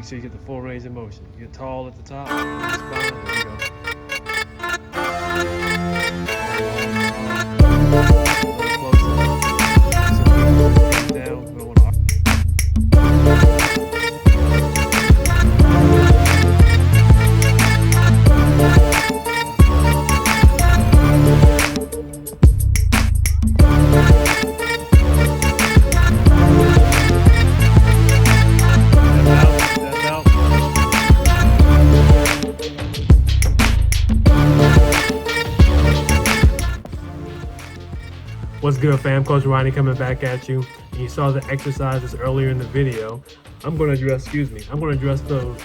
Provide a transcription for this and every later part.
sure you get the full range of motion. You get tall at the top, spine, there you go. What's good, fam? Coach Ronnie coming back at you. And you saw the exercises earlier in the video. I'm going to address those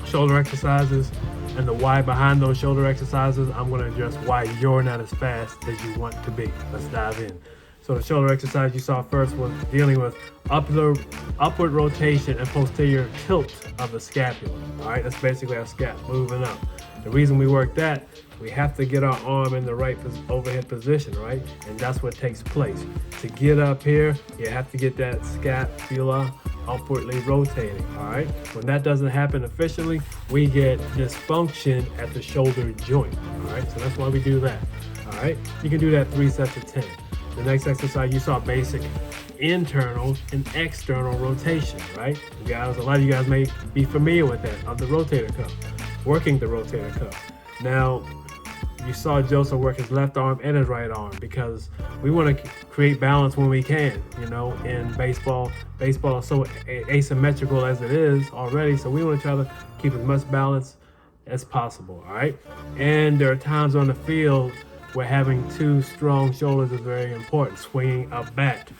shoulder exercises and the why behind those shoulder exercises. I'm going to address why you're not as fast as you want to be. Let's dive in. So the shoulder exercise you saw first was dealing with upward rotation and posterior tilt of the scapula. All right, that's basically our scap moving up. The reason we work that, we have to get our arm in the right overhead position, right? And that's what takes place. To get up here, you have to get that scapula upwardly rotating, all right? When that doesn't happen efficiently, we get dysfunction at the shoulder joint, all right? So that's why we do that, all right? You can do that 3 sets of 10. The next exercise, you saw basic internal and external rotation, right? Guys, a lot of you guys may be familiar with that, of the rotator cuff, working the rotator cuff. Now, you saw Joseph work his left arm and his right arm because we want to create balance when we can, you know, in baseball. Baseball is so asymmetrical as it is already, so we want to try to keep as much balance as possible, all right? And there are times on the field where having 2 strong shoulders is very important. Swinging a bat,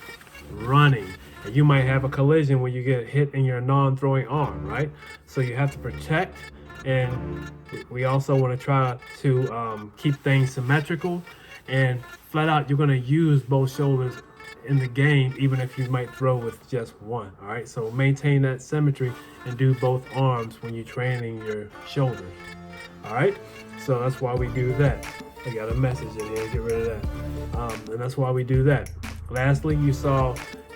running, and you might have a collision when you get hit in your non-throwing arm, right? So you have to protect, and we also want to try to keep things symmetrical, and flat out you're going to use both shoulders in the game even if you might throw with just one, all right? So maintain that symmetry and do both arms when you're training your shoulders, all right? So that's why we do that. I got a message in here, get rid of that. And that's why we do that. Lastly, you saw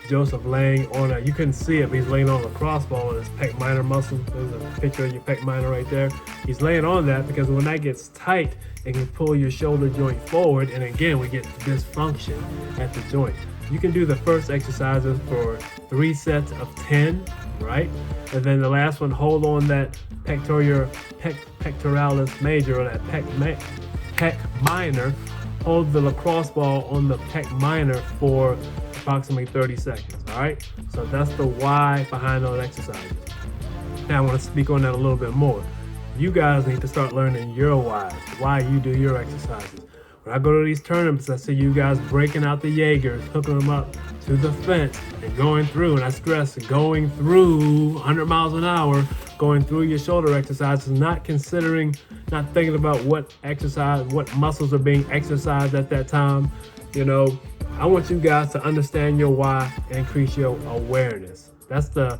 Joseph laying on you couldn't see it, but he's laying on a crossball on his pec minor muscle. There's a picture of your pec minor right there. He's laying on that because when that gets tight, it can pull your shoulder joint forward, and again, we get dysfunction at the joint. You can do the first exercises for 3 sets of 10, right? And then the last one, hold on that pectoralis major, or that pec minor. Hold the lacrosse ball on the pec minor for approximately 30 seconds, all right? So that's the why behind those exercises. Now I want to speak on that a little bit more. You guys need to start learning your why you do your exercises. When I go to these tournaments, I see you guys breaking out the Jaegers, hooking them up to the fence and going through, and I stress going through 100 miles an hour, going through your shoulder exercises, not thinking about what muscles are being exercised at that time. You know, I want you guys to understand your why and increase your awareness. That's the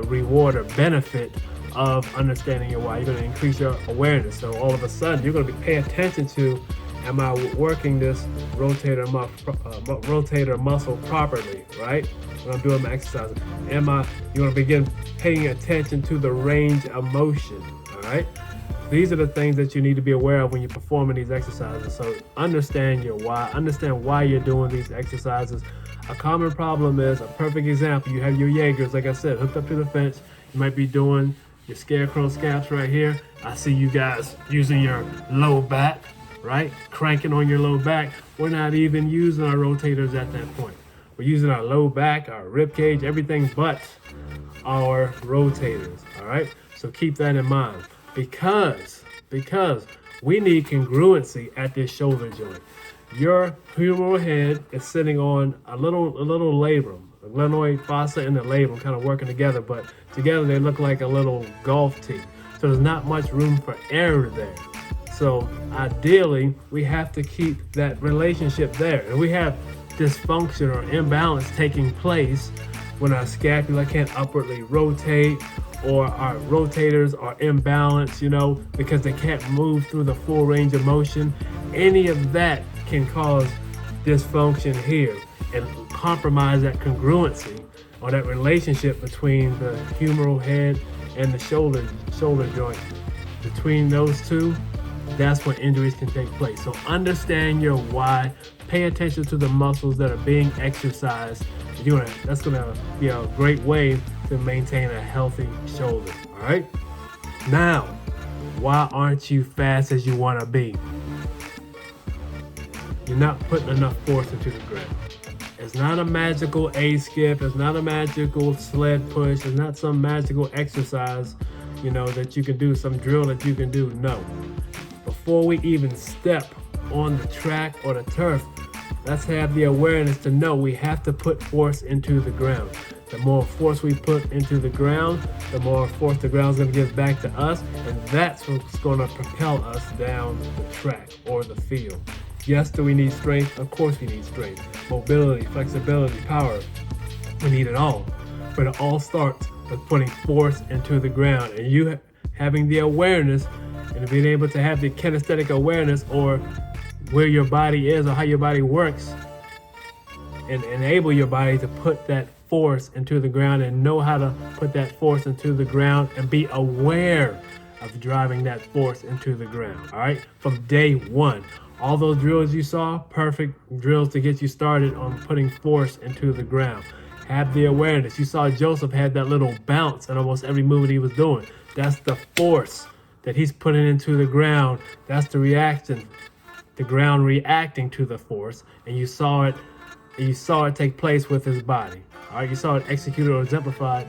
reward or benefit of understanding your why. You're going to increase your awareness. So all of a sudden, you're going to be paying attention to, am I working this rotator muscle properly, right? When I'm doing my exercises. You're going to begin paying attention to the range of motion, all right? These are the things that you need to be aware of when you're performing these exercises. So understand your why, understand why you're doing these exercises. A common problem is, a perfect example, you have your Jaegers, like I said, hooked up to the fence. You might be doing your scarecrow scaps right here. I see you guys using your low back, right? Cranking on your low back. We're not even using our rotators at that point. We're using our low back, our rib cage, everything but our rotators, all right? So keep that in mind. Because we need congruency at this shoulder joint. Your humeral head is sitting on a little labrum, the glenoid fossa and the labrum kind of working together, but together they look like a little golf tee. So there's not much room for error there. So ideally, we have to keep that relationship there. And we have dysfunction or imbalance taking place when our scapula can't upwardly rotate, or our rotators are imbalanced, you know, because they can't move through the full range of motion. Any of that can cause dysfunction here and compromise that congruency or that relationship between the humeral head and the shoulder joint. Between those two, that's when injuries can take place. So understand your why. Pay attention to the muscles that are being exercised. That's gonna be a great way to maintain a healthy shoulder. All right. Now, why aren't you fast as you want to be? You're not putting enough force into the ground. It's not a magical A skip. It's not a magical sled push. It's not some magical exercise, that you can do, some drill that you can do. No. Before we even step on the track or the turf, let's have the awareness to know we have to put force into the ground. The more force we put into the ground, the more force the ground's going to give back to us, and that's what's going to propel us down the track or the field. Yes, do we need strength? Of course we need strength. Mobility, flexibility, power. We need it all. But it all starts with putting force into the ground, and you having the awareness and being able to have the kinesthetic awareness, or where your body is or how your body works, and enable your body to put that force into the ground and know how to put that force into the ground and be aware of driving that force into the ground. All right, from day one. All those drills you saw, perfect drills to get you started on putting force into the ground. Have the awareness. You saw Joseph had that little bounce in almost every move that he was doing. That's the force that he's putting into the ground. That's the reaction, the ground reacting to the force, and you saw it take place with his body. All right, you saw it executed or exemplified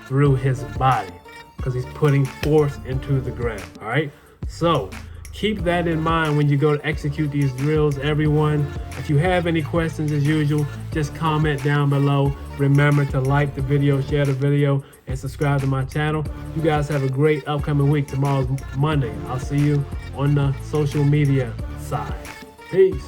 through his body, because he's putting force into the ground. All right, so keep that in mind when you go to execute these drills, everyone. If you have any questions, as usual, just comment down below. Remember to like the video, share the video, and subscribe to my channel. You guys have a great upcoming week. Tomorrow's Monday. I'll see you on the social media side. Peace.